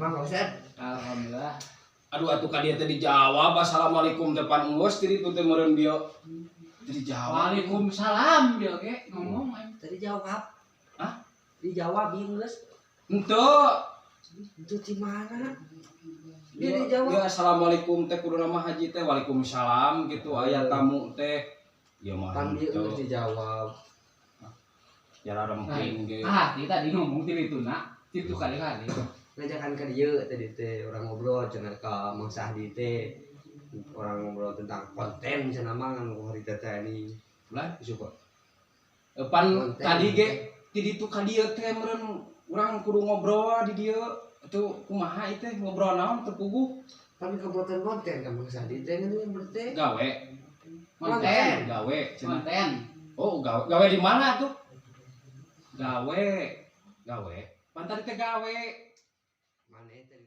Bang Ustaz. Alhamdulillah. Aduh atuh ka dieu teh dijawab assalamualaikum depan enggeus ti ditu teh meureun bio. Teu dijawab. Waalaikumsalam dia ge ngomong aing. Tadi jawab. Hah? Dijawab geus. Henteu. Itu di mana? Dia Dia dijawab. assalamualaikum teh kudu nama haji teh waalaikumsalam gitu aya tamu teh. Ya mah Kan dia henteu. geus dijawab. Jara remping ge. Dia tadi ngomong ti dituna, itu kali-kali. Ngajakan ke dia tadi teh orang ngobrol cenah ka Mang Sahdi teh. Orang ngobrol tentang konten cenah mah nganu harita teh ini. Lah, Suka. pan tadi ge ti ditu ka dieu teh meureun urang kudu ngobrol di dieu. Atuh kumaha ieu teh ngobrol naon teu puguh? Kan kebutuhan konten kan Mang Sahdi teh ngeuning berarti. Gawe. Konten. Gawe cenah. Konten. Oh, gawe di mana tuh? Gawe. Pan tadi teh gawe. Mana teh